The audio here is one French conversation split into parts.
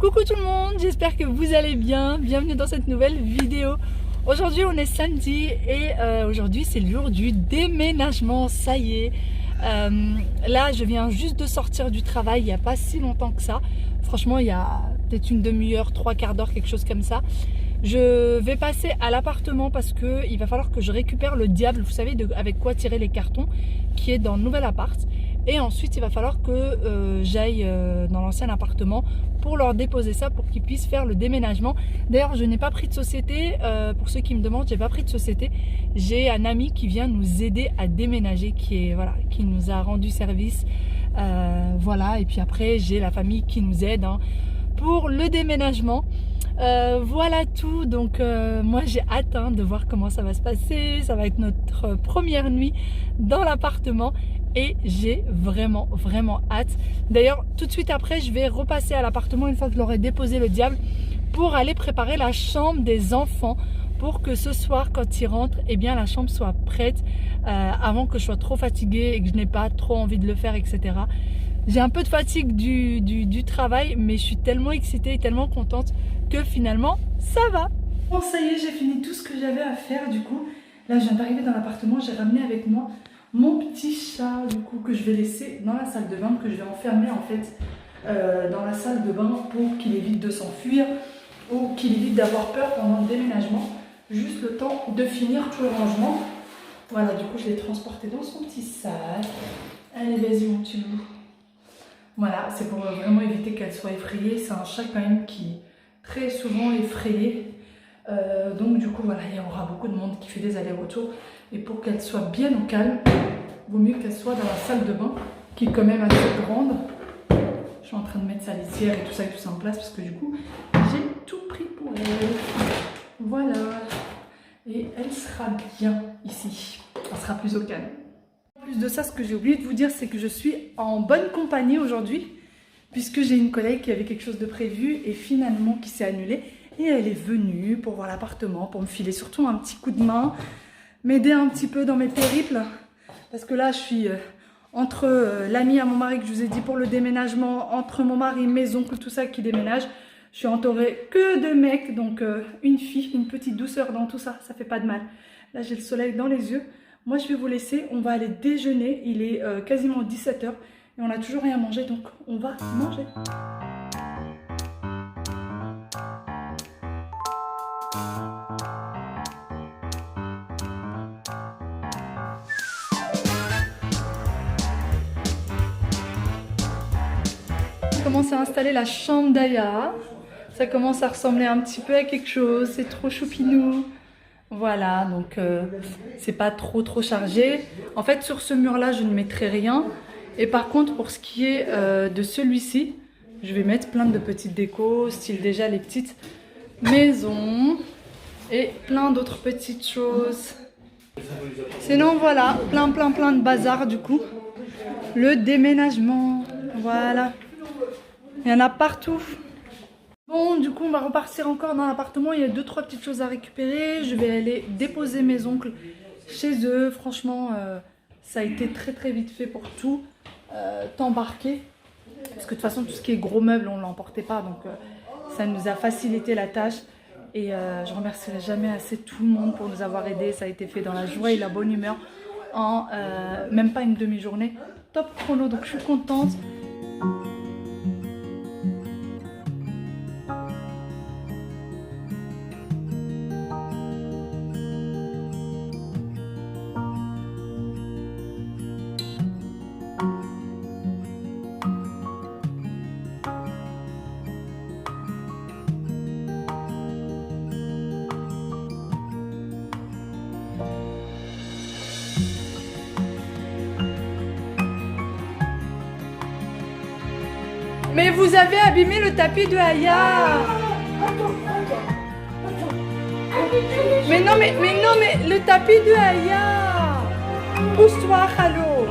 Coucou tout le monde, j'espère que vous allez bien. Bienvenue dans cette nouvelle vidéo. Aujourd'hui on est samedi et aujourd'hui c'est le jour du déménagement, ça y est. Là je viens juste de sortir du travail il n'y a pas si longtemps que ça. Franchement il y a peut-être une demi-heure, trois quarts d'heure, quelque chose comme ça. Je vais passer à l'appartement parce qu'il va falloir que je récupère le diable, vous savez avec quoi tirer les cartons, qui est dans le nouvel appart. Et ensuite il va falloir que j'aille dans l'ancien appartement pour leur déposer ça pour qu'ils puissent faire le déménagement. D'ailleurs je n'ai pas pris de société, pour ceux qui me demandent, j'ai pas pris de société. J'ai un ami qui vient nous aider à déménager, qui nous a rendu service. Voilà, et puis après j'ai la famille qui nous aide pour le déménagement. Voilà tout, donc moi j'ai hâte de voir comment ça va se passer. Ça va être notre première nuit dans l'appartement et j'ai vraiment hâte. D'ailleurs tout de suite après je vais repasser à l'appartement une fois que je leur ai déposé le diable pour aller préparer la chambre des enfants pour que ce soir quand ils rentrent, eh bien la chambre soit prête avant que je sois trop fatiguée et que je n'ai pas trop envie de le faire, etc. J'ai un peu de fatigue du travail, mais je suis tellement excitée et tellement contente que finalement ça va. Bon, ça y est, j'ai fini tout ce que j'avais à faire. Du coup là je viens d'arriver dans l'appartement, j'ai ramené avec moi mon petit chat du coup que je vais laisser dans la salle de bain, que je vais enfermer en fait dans la salle de bain pour qu'il évite de s'enfuir ou qu'il évite d'avoir peur pendant le déménagement, juste le temps de finir tout le rangement. Voilà, du coup je l'ai transporté dans son petit sac. Allez, vas-y mon petit loup. Voilà, c'est pour vraiment éviter qu'elle soit effrayée. C'est un chat quand même qui est très souvent effrayé. Donc du coup voilà, il y aura beaucoup de monde qui fait des allers-retours. Et pour qu'elle soit bien au calme, il vaut mieux qu'elle soit dans la salle de bain, qui est quand même assez grande. Je suis en train de mettre sa litière et tout ça en place parce que du coup, j'ai tout pris pour elle. Voilà. Et elle sera bien ici. Elle sera plus au calme. En plus de ça, ce que j'ai oublié de vous dire, c'est que je suis en bonne compagnie aujourd'hui, puisque j'ai une collègue qui avait quelque chose de prévu et finalement qui s'est annulé. Et elle est venue pour voir l'appartement, pour me filer surtout un petit coup de main, m'aider un petit peu dans mes périples. Parce que là, je suis entre l'ami à mon mari que je vous ai dit pour le déménagement, entre mon mari, mes oncles, tout ça qui déménage. Je suis entourée que de mecs, donc une fille, une petite douceur dans tout ça, ça fait pas de mal. Là, j'ai le soleil dans les yeux. Moi, je vais vous laisser, on va aller déjeuner. Il est quasiment 17 h et on n'a toujours rien mangé, donc on va manger. On commence à installer la chambre d'Aya. Ça commence à ressembler un petit peu à quelque chose, c'est trop choupinou. Voilà, donc c'est pas trop chargé. En fait, sur ce mur-là, je ne mettrai rien. Et par contre, pour ce qui est de celui-ci, je vais mettre plein de petites décos, style déjà les petites maisons et plein d'autres petites choses. Sinon, voilà, plein de bazar du coup. Le déménagement, voilà. Il y en a partout. Bon, du coup, on va repartir encore dans l'appartement. Il y a 2-3 petites choses à récupérer. Je vais aller déposer mes oncles chez eux. Franchement, ça a été très vite fait pour tout t'embarquer. Parce que de toute façon, tout ce qui est gros meubles, on ne l'emportait pas. Donc, ça nous a facilité la tâche. Et je remercierai jamais assez tout le monde pour nous avoir aidés. Ça a été fait dans la joie et la bonne humeur. En même pas une demi-journée. Top chrono, donc je suis contente. Mais vous avez abîmé le tapis de Aya. Mais non, mais le tapis de Aya. Pousse-toi, Khalo.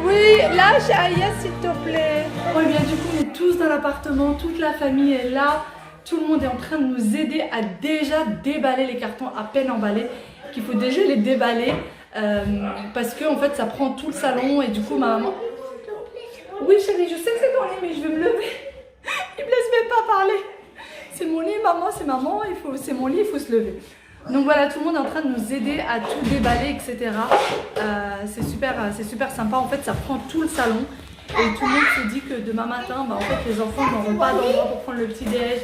Oui, lâche Aya s'il te plaît. Bon, et bien du coup, on est tous dans l'appartement, toute la famille est là. Tout le monde est en train de nous aider à déjà déballer les cartons à peine emballés, qu'il faut déjà les déballer. Parce que en fait ça prend tout le salon et du coup ma maman... Oui chérie, je sais que c'est ton lit, mais je vais me lever. Il me laisse même pas parler. C'est mon lit, maman, c'est maman, c'est mon lit, il faut se lever. Donc voilà, tout le monde est en train de nous aider à tout déballer, etc. C'est super sympa. En fait, ça prend tout le salon. Et tout le monde se dit que demain matin, bah, en fait, les enfants n'auront pas d'endroit pour prendre le petit-déj,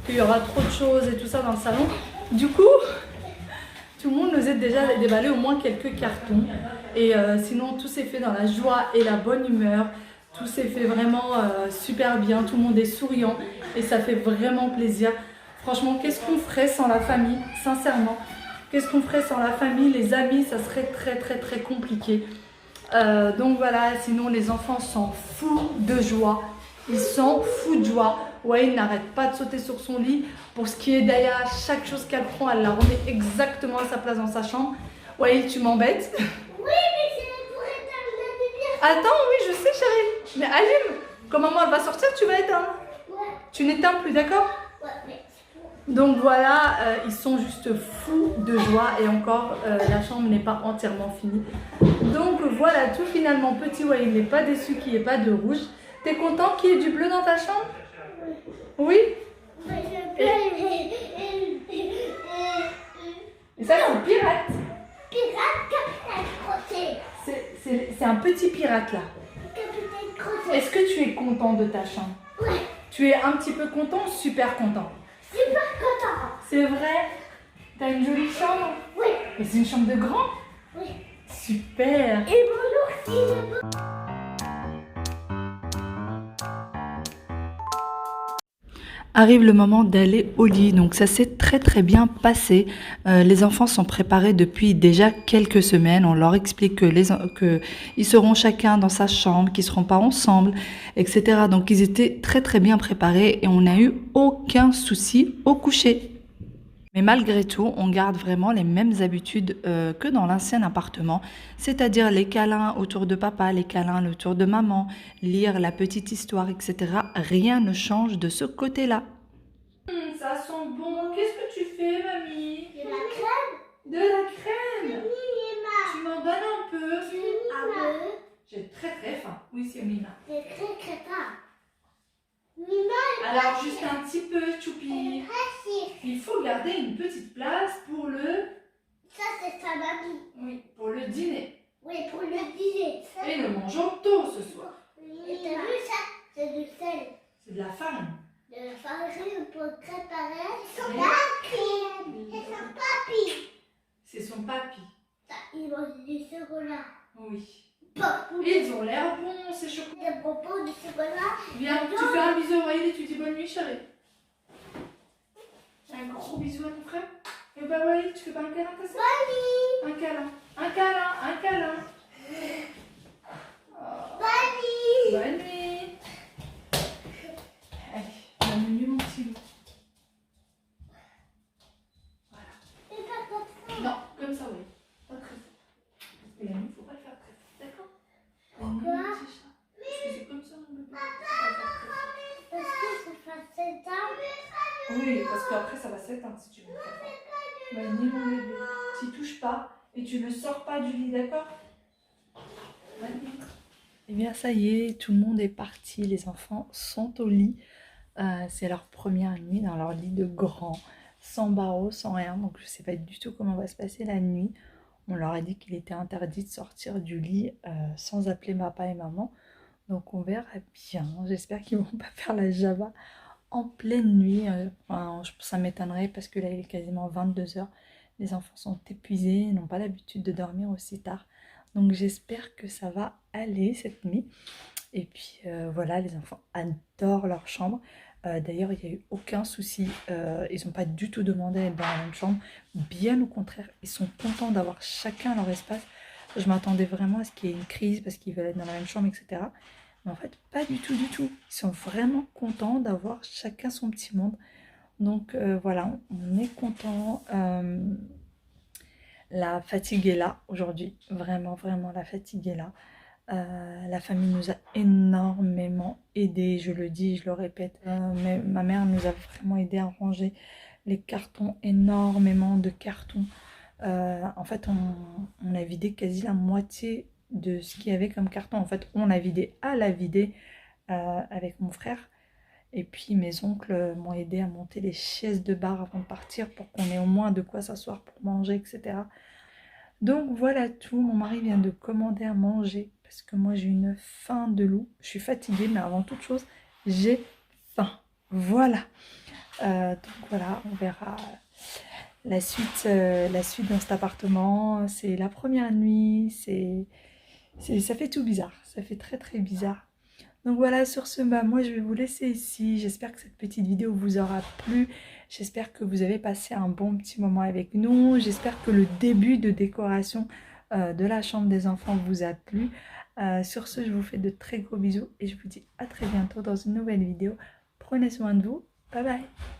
qu'il y aura trop de choses et tout ça dans le salon. Du coup, tout le monde nous aide déjà à déballer au moins quelques cartons. Et sinon, tout s'est fait dans la joie et la bonne humeur. Tout s'est fait vraiment super bien. Tout le monde est souriant et ça fait vraiment plaisir. Franchement, qu'est-ce qu'on ferait sans la famille? Sincèrement, qu'est-ce qu'on ferait sans la famille? Les amis, ça serait très compliqué. Donc voilà, sinon les enfants s'en foutent de joie. Ils s'en foutent de joie. Waïl n'arrête pas de sauter sur son lit. Pour ce qui est d'Aya, chaque chose qu'elle prend, elle la remet exactement à sa place dans sa chambre. Waïl, tu m'embêtes. Oui, mais c'est pour éteindre la lumière. Attends, oui, je sais chérie. Mais allume. Quand maman elle va sortir, tu vas éteindre. Ouais. Tu n'éteins plus, d'accord? Ouais, mais c'est pour... Donc voilà, ils sont juste fous de joie. Et encore, la chambre n'est pas entièrement finie. Donc voilà, tout finalement. Petit Waïl n'est pas déçu qu'il n'y ait pas de rouge. T'es content qu'il y ait du bleu dans ta chambre? Oui. Mais je peux... Et ça, c'est le pirate. Pirate, capitaine Crotté. C'est un petit pirate là. Capitaine Crotté. Est-ce que tu es content de ta chambre? Ouais. Tu es un petit peu content, super content. Super content. C'est vrai? T'as une jolie chambre? Oui. Et c'est une chambre de grand? Oui. Super. Et mon ours, il est beau. Arrive le moment d'aller au lit, donc ça s'est très bien passé. Les enfants sont préparés depuis déjà quelques semaines. On leur explique que ils seront chacun dans sa chambre, qu'ils seront pas ensemble, etc. Donc ils étaient très bien préparés et on n'a eu aucun souci au coucher. Mais malgré tout, on garde vraiment les mêmes habitudes que dans l'ancien appartement, c'est-à-dire les câlins autour de papa, les câlins autour de maman, lire la petite histoire, etc. Rien ne change de ce côté-là. Ça sent bon. Qu'est-ce que tu fais, mamie? De la crème. De la crème. Mima. Tu m'en donnes un peu? Mima. J'ai très faim. Oui, c'est Mima. C'est très crétin. Mima, Alors, juste un petit peu, Choupi. passif. Il faut garder une petite place pour le... Ça, c'est sa mamie. Oui, pour le dîner. Oui, pour le dîner. Et nous mangeons tôt ce soir. Et t'as vu ça? C'est du sel. C'est de la farine. De la farine pour préparer son papy. Et son papy. C'est son papy. Ça, il mange du chocolat. Oui. Beaucoup. Ils ont l'air bons, ces chocolats. Des bonbons de chocolat. Viens, tu fais un bisou à Waïl et tu dis bonne nuit, chérie. Un gros bisou à ton frère. Et bah Waïl, tu fais pas un câlin à ta sœur? Bonnie. Un câlin, un câlin, un câlin. Oh. Bonnie. Bonne nuit. Allez, bonne nuit mon petit loup. Voilà. Et pas comme ça. Non, comme ça, oui. Pas très fort. Parce que la nuit, faut pas le faire très fort. D'accord? Pourquoi? La nuit, petit chat. Parce que c'est comme ça, mon bébé. Parce que ça fait 7 ans. Oui, parce qu'après, ça va s'éteindre si tu veux le faire fort. Bonne nuit, mon bébé. Tu touches pas et tu ne sors pas du lit, d'accord? Bonne nuit. Eh bien, ça y est, tout le monde est parti. Les enfants sont au lit. C'est leur première nuit dans leur lit de grand, sans barreaux, sans rien. Donc, je ne sais pas du tout comment va se passer la nuit. On leur a dit qu'il était interdit de sortir du lit sans appeler papa et maman. Donc, on verra bien. J'espère qu'ils ne vont pas faire la Java en pleine nuit. Enfin, ça m'étonnerait parce que là, il est quasiment 22 h. Les enfants sont épuisés, ils n'ont pas l'habitude de dormir aussi tard. Donc, j'espère que ça va aller cette nuit. Et puis, voilà, les enfants adorent leur chambre. D'ailleurs, il n'y a eu aucun souci. Ils n'ont pas du tout demandé à être dans la même chambre. Bien au contraire, ils sont contents d'avoir chacun leur espace. Je m'attendais vraiment à ce qu'il y ait une crise parce qu'ils veulent être dans la même chambre, etc. Mais en fait, pas du tout, du tout. Ils sont vraiment contents d'avoir chacun son petit monde. Donc voilà, on est contents. La fatigue est là aujourd'hui. Vraiment, la fatigue est là. La famille nous a énormément aidés, je le dis, je le répète. Mais ma mère nous a vraiment aidé à ranger les cartons, énormément de cartons. En fait, on a vidé quasi la moitié de ce qu'il y avait comme carton. En fait, on l'a vidé à la vider avec mon frère. Et puis mes oncles m'ont aidé à monter les chaises de bar avant de partir pour qu'on ait au moins de quoi s'asseoir pour manger, etc. Donc voilà tout. Mon mari vient de commander à manger parce que moi j'ai une faim de loup. Je suis fatiguée, mais avant toute chose, j'ai faim. Voilà. Donc voilà, on verra la suite dans cet appartement. C'est la première nuit. Ça fait tout bizarre. Ça fait très très bizarre. Donc voilà, sur ce, moi je vais vous laisser ici. J'espère que cette petite vidéo vous aura plu. J'espère que vous avez passé un bon petit moment avec nous. J'espère que le début de décoration de la chambre des enfants vous a plu. Sur ce, je vous fais de très gros bisous et je vous dis à très bientôt dans une nouvelle vidéo. Prenez soin de vous. Bye bye.